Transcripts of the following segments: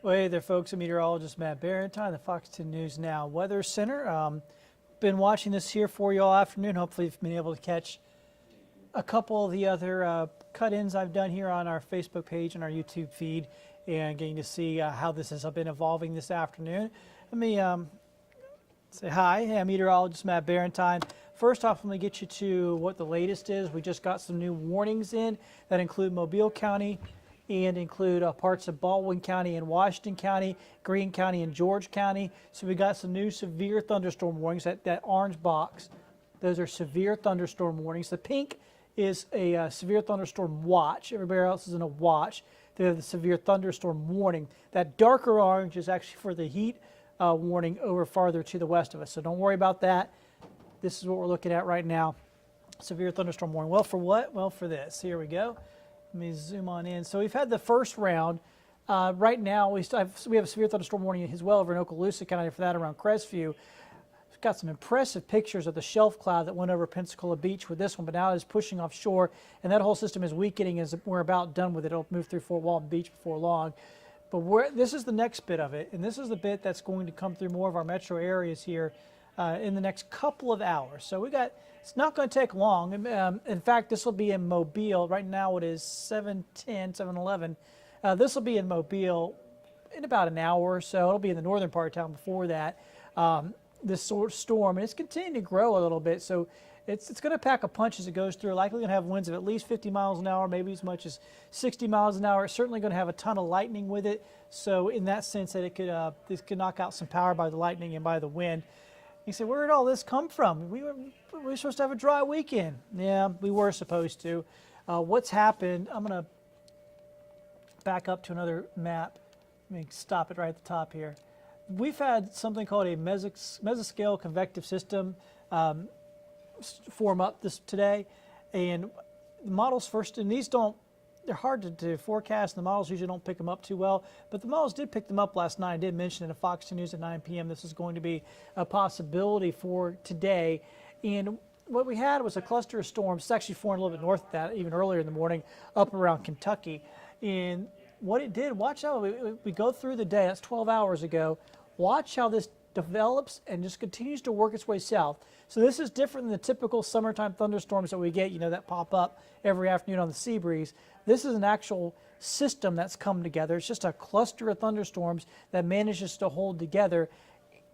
Well, hey there, folks. I'm Meteorologist Matt Barrentine, the Fox 10 News Now Weather Center. Been watching this here for you all afternoon. Hopefully, you've been able to catch a couple of the other cut-ins I've done here on our Facebook page and our YouTube feed, and getting to see how this has been evolving this afternoon. Let me say hi. Hey, I'm Meteorologist Matt Barrentine. First off, let me get you to what the latest is. We just got some new warnings in that include Mobile County and include parts of Baldwin County and Washington County, Greene County and George County. So we got some new severe thunderstorm warnings. That orange box, those are severe thunderstorm warnings. The pink is a severe thunderstorm watch. Everybody else is in a watch. They're the severe thunderstorm warning. That darker orange is actually for the heat warning over farther to the west of us. So don't worry about that. This is what we're looking at right now. Severe thunderstorm warning. Well, for what? Well, for this. Here we go. Let me zoom on in. So we've had the first round. Right now, we have a severe thunderstorm warning as well over in Okaloosa County for that around Crestview. We've got some impressive pictures of the shelf cloud that went over Pensacola Beach with this one, but now it's pushing offshore, and that whole system is weakening as we're about done with it. It'll move through Fort Walton Beach before long. But this is the next bit of it, and this is the bit that's going to come through more of our metro areas here in the next couple of hours. So it's not going to take long. In fact, this will be in Mobile. Right now it is 7:10, 7:11. This will be in Mobile in about an hour or so. It'll be in the northern part of town before that. This sort of storm, and it's continuing to grow a little bit. So it's going to pack a punch as it goes through. Likely going to have winds of at least 50 miles an hour, maybe as much as 60 miles an hour. It's certainly going to have a ton of lightning with it. So in that sense, that this could knock out some power by the lightning and by the wind. You say, where did all this come from? We were supposed to have a dry weekend. Yeah, we were supposed to. What's happened, I'm going to back up to another map. Let me stop it right at the top here. We've had something called a mesoscale convective system form up today. And the models first, and they're hard to forecast. The models usually don't pick them up too well, but the models did pick them up last night. I did mention it in Fox 2 News at 9 p.m. This is going to be a possibility for today. And what we had was a cluster of storms. It's actually formed a little bit north of that, even earlier in the morning, up around Kentucky. And what it did, watch how we go through the day. That's 12 hours ago. Watch how this develops and just continues to work its way south. So this is different than the typical summertime thunderstorms that we get, that pop up every afternoon on the sea breeze. This is an actual system that's come together. It's just a cluster of thunderstorms that manages to hold together,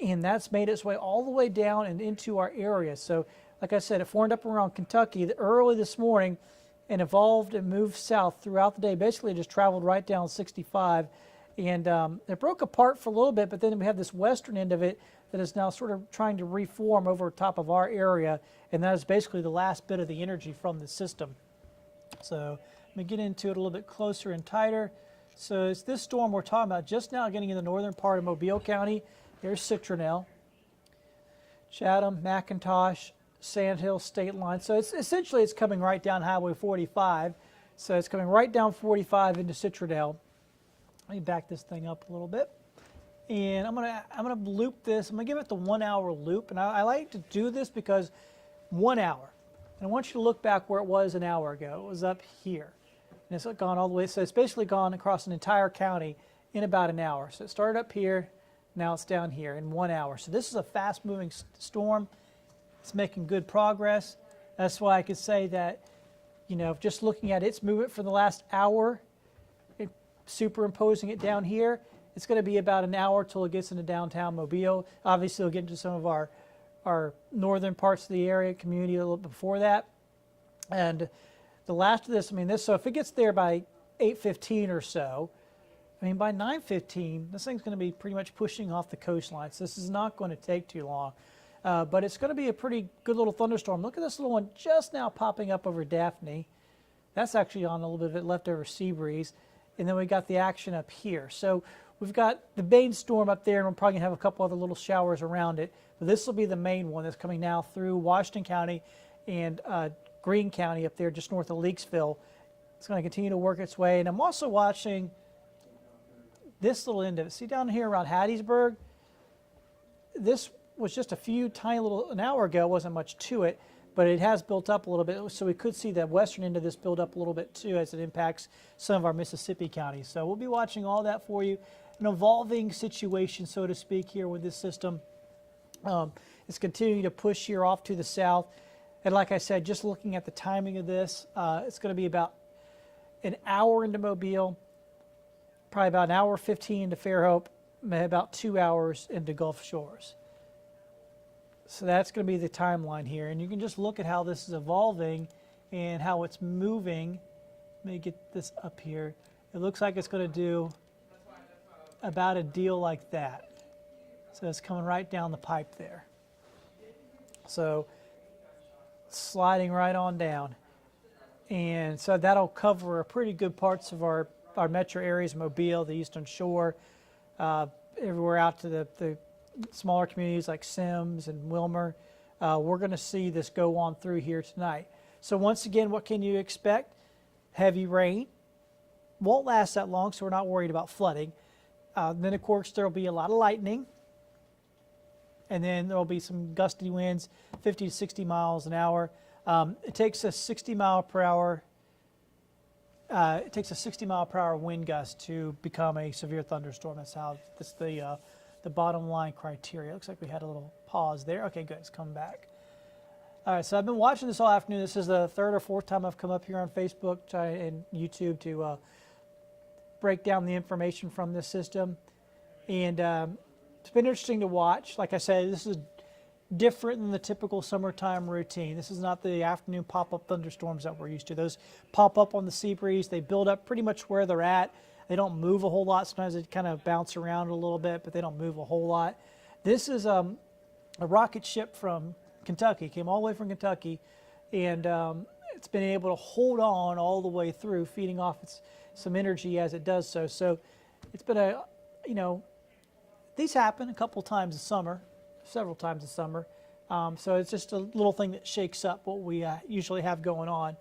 and that's made its way all the way down and into our area. So like I said, it formed up around Kentucky early this morning and evolved and moved south throughout the day. Basically, it just traveled right down 65. And it broke apart for a little bit, but then we have this western end of it that is now sort of trying to reform over top of our area, and that is basically the last bit of the energy from the system. So let me get into it a little bit closer and tighter. So it's this storm we're talking about just now getting in the northern part of Mobile County. There's Citronelle, Chatham, McIntosh, Sandhill, State Line. So it's coming right down Highway 45. So it's coming right down 45 into Citronelle. Let me back this thing up a little bit, and I'm gonna loop this. I'm gonna give it the 1 hour loop, and I like to do this because 1 hour. And I want you to look back where it was an hour ago. It was up here, and it's gone all the way. So it's basically gone across an entire county in about an hour. So it started up here, now it's down here in 1 hour. So this is a fast-moving storm. It's making good progress. That's why I could say that, just looking at its movement for the last hour, superimposing it down here, it's going to be about an hour till it gets into downtown Mobile. Obviously, it'll get into some of our northern parts of the area, community a little before that. And the last of this, so if it gets there by 8:15 or so, by 9:15, this thing's going to be pretty much pushing off the coastline. So this is not going to take too long. But it's going to be a pretty good little thunderstorm. Look at this little one just now popping up over Daphne. That's actually on a little bit of it leftover sea breeze. And then we got the action up here. So we've got the main storm up there, and we're probably going to have a couple other little showers around it. But this will be the main one that's coming now through Washington County and Greene County up there just north of Leakesville. It's going to continue to work its way. And I'm also watching this little end of it. See down here around Hattiesburg? This was just an hour ago, wasn't much to it. But it has built up a little bit, so we could see the western end of this build up a little bit too as it impacts some of our Mississippi counties. So we'll be watching all that for you an evolving situation, so to speak, here with this system. It's continuing to push here off to the south. And like I said, just looking at the timing of this, it's going to be about an hour into Mobile, probably about an hour 15 into Fairhope, maybe about 2 hours into Gulf Shores. So that's going to be the timeline here. And you can just look at how this is evolving and how it's moving. Let me get this up here. It looks like it's going to do about a deal like that. So it's coming right down the pipe there. So sliding right on down. And so that'll cover a pretty good parts of our metro areas, Mobile, the Eastern Shore, everywhere out to the smaller communities like Sims and Wilmer. We're going to see this go on through here tonight. So once again, what can you expect? Heavy rain. Won't last that long, so we're not worried about flooding. Then, of course, there will be a lot of lightning. And then there will be some gusty winds, 50 to 60 miles an hour. It takes a 60 mile per hour wind gust to become a severe thunderstorm. That's how that's the bottom line criteria. Looks like we had a little pause there. Okay, good. It's come back. All right, so I've been watching this all afternoon. This is the third or fourth time I've come up here on Facebook and YouTube to break down the information from this system. And it's been interesting to watch. Like I said, this is different than the typical summertime routine. This is not the afternoon pop-up thunderstorms that we're used to. Those pop up on the sea breeze. They build up pretty much where they're at. They don't move a whole lot. Sometimes they kind of bounce around a little bit, but they don't move a whole lot. This is a rocket ship from Kentucky. It came all the way from Kentucky, and it's been able to hold on all the way through, feeding off some energy as it does so. So it's been these happen a couple times a summer, several times a summer. So it's just a little thing that shakes up what we usually have going on.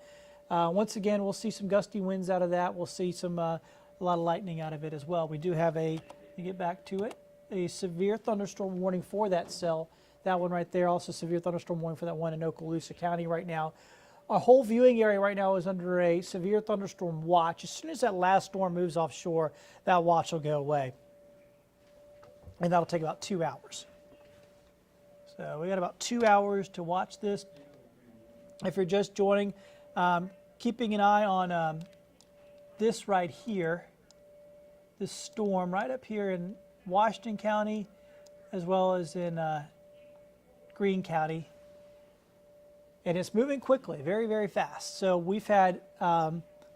Once again, we'll see some gusty winds out of that. We'll see a lot of lightning out of it as well. We do have to get back to it, a severe thunderstorm warning for that cell. That one right there, also severe thunderstorm warning for that one in Okaloosa County right now. Our whole viewing area right now is under a severe thunderstorm watch. As soon as that last storm moves offshore, that watch will go away. And that'll take about 2 hours. So we got about 2 hours to watch this. If you're just joining, keeping an eye on this right here, this storm right up here in Washington County, as well as in Greene County. And it's moving quickly, very, very fast. So we've had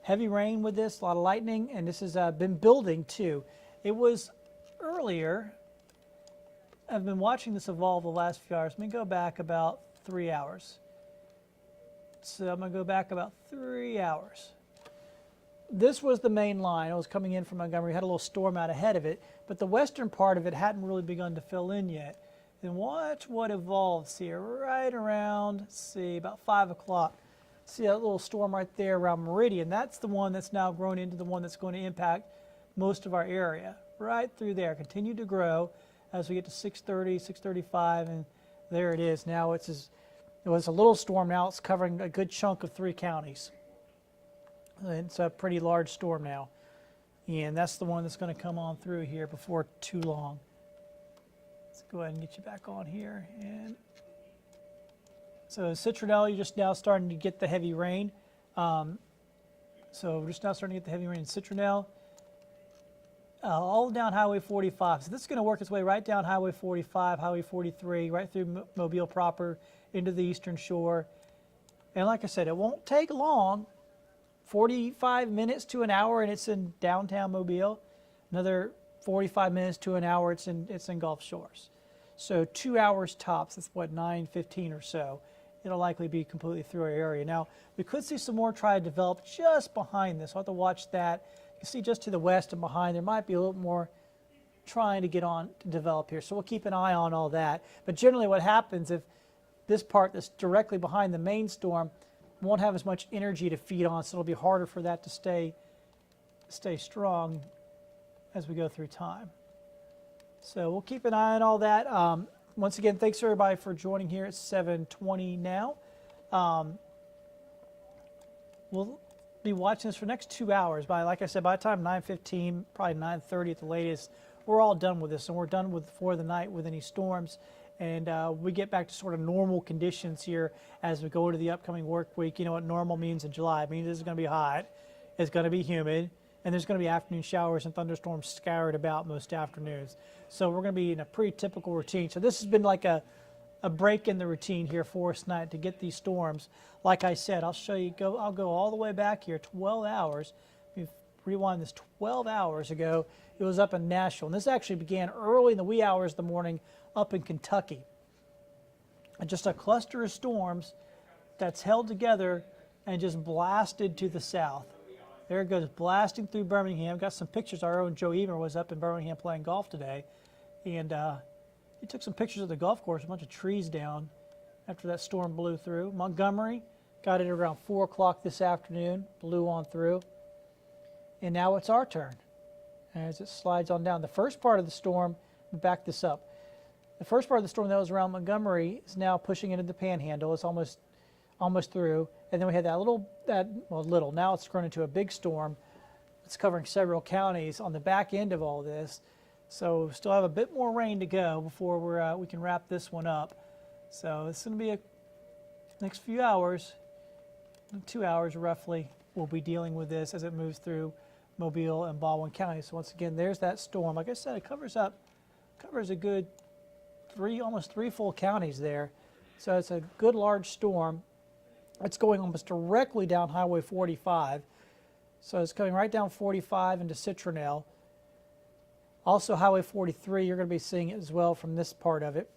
heavy rain with this, a lot of lightning, and this has been building too. It was earlier. I've been watching this evolve the last few hours. Let me go back about 3 hours. So I'm going to go back about 3 hours. This was the main line. It was coming in from Montgomery. Had a little storm out ahead of it, but the western part of it hadn't really begun to fill in yet. And watch what evolves here right around, let's see, about 5 o'clock. See that little storm right there around Meridian? That's the one that's now grown into the one that's going to impact most of our area. Right through there. Continue to grow as we get to 6:30, 6:35, and there it is. Now it was a little storm. Now it's covering a good chunk of 3 counties. It's a pretty large storm now. And that's the one that's going to come on through here before too long. Let's go ahead and get you back on here. And so Citronelle, you're just now starting to get the heavy rain. So we're just now starting to get the heavy rain in Citronelle. All down Highway 45. So this is going to work its way right down Highway 45, Highway 43, right through Mobile proper, into the Eastern Shore. And like I said, it won't take long. 45 minutes to an hour, and it's in downtown Mobile. Another 45 minutes to an hour, it's in Gulf Shores. So 2 hours tops. That's what, 9:15 or so. It'll likely be completely through our area. Now, we could see some more try to develop just behind this. I'll have to watch that. You can see just to the west and behind, there might be a little more trying to get on to develop here. So we'll keep an eye on all that. But generally what happens if this part that's directly behind the main storm won't have as much energy to feed on, so it'll be harder for that to stay strong as we go through time. So we'll keep an eye on all that. Once again, thanks everybody for joining here at 7:20 now. We'll be watching this for the next 2 hours. Like I said, by the time 9:15, probably 9:30 at the latest, we're all done with this, and we're done with for the night with any storms. And we get back to sort of normal conditions here as we go into the upcoming work week. You know what normal means in July. It means it's going to be hot, it's going to be humid, and there's going to be afternoon showers and thunderstorms scattered about most afternoons. So we're going to be in a pretty typical routine. So this has been like a break in the routine here for us tonight to get these storms. Like I said, I'll show you. I'll go all the way back here, 12 hours. If we rewind this 12 hours ago, it was up in Nashville. And this actually began early in the wee hours of the morning up in Kentucky. And just a cluster of storms that's held together and just blasted to the south. There it goes, blasting through Birmingham. Got some pictures. Our own Joe Emer was up in Birmingham playing golf today. And he took some pictures of the golf course, a bunch of trees down after that storm blew through. Montgomery got it around 4 o'clock this afternoon, blew on through. And now it's our turn as it slides on down. The first part of the storm, back this up. The first part of the storm that was around Montgomery is now pushing into the Panhandle. It's almost through. And then we had now it's grown into a big storm. It's covering several counties on the back end of all this. So we still have a bit more rain to go before we can wrap this one up. So it's going to be next few hours, 2 hours roughly, we'll be dealing with this as it moves through Mobile and Baldwin County. So once again, there's that storm. Like I said, it covers a good almost three full counties there. So it's a good large storm. It's going almost directly down Highway 45. So it's coming right down 45 into Citronelle. Also Highway 43, you're going to be seeing it as well from this part of it.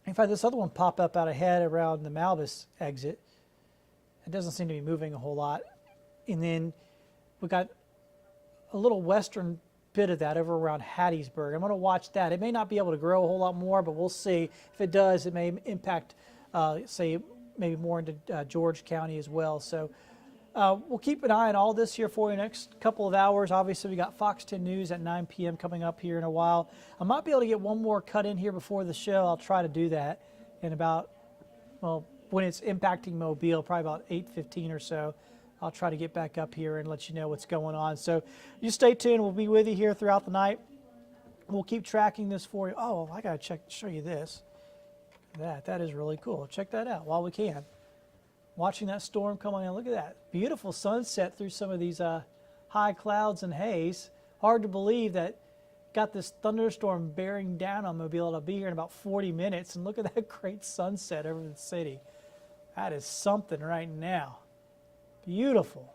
In fact, this other one popped up out ahead around the Malbus exit. It doesn't seem to be moving a whole lot. And then we got a little western bit of that over around Hattiesburg. I'm going to watch that. It may not be able to grow a whole lot more, but we'll see. If it does, it may impact, say, maybe more into George County as well. So we'll keep an eye on all this here for you next couple of hours. Obviously, we got Fox 10 News at 9 p.m. coming up here in a while. I might be able to get one more cut in here before the show. I'll try to do that in about, when it's impacting Mobile, probably about 8:15 or so. I'll try to get back up here and let you know what's going on. So you stay tuned. We'll be with you here throughout the night. We'll keep tracking this for you. Oh, I got to show you this. That is really cool. Check that out while we can. Watching that storm come on in. Look at that. Beautiful sunset through some of these high clouds and haze. Hard to believe that got this thunderstorm bearing down on Mobile. It'll be here in about 40 minutes. And look at that great sunset over the city. That is something right now. Beautiful.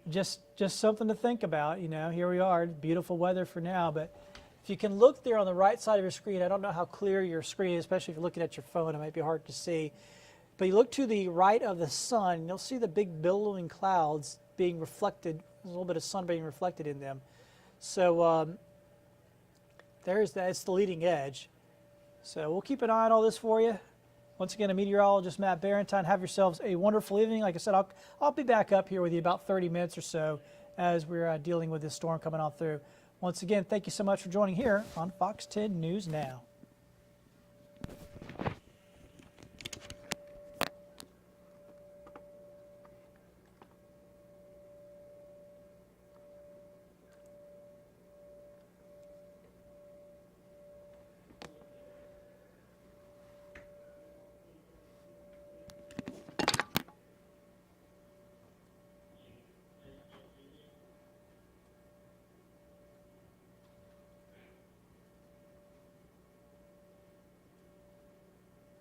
Just something to think about, you know. Here we are, beautiful weather for now, but if you can look there on the right side of your screen, I don't know how clear your screen is, especially if you're looking at your phone, it might be hard to see. But you look to the right of the sun, and you'll see the big billowing clouds being reflected, a little bit of sun being reflected in them. So there's that, it's the leading edge. So we'll keep an eye on all this for you. Once again, a meteorologist, Matt Barrentine. Have yourselves a wonderful evening. Like I said, I'll be back up here with you about 30 minutes or so as we're dealing with this storm coming on through. Once again, thank you so much for joining here on Fox 10 News Now.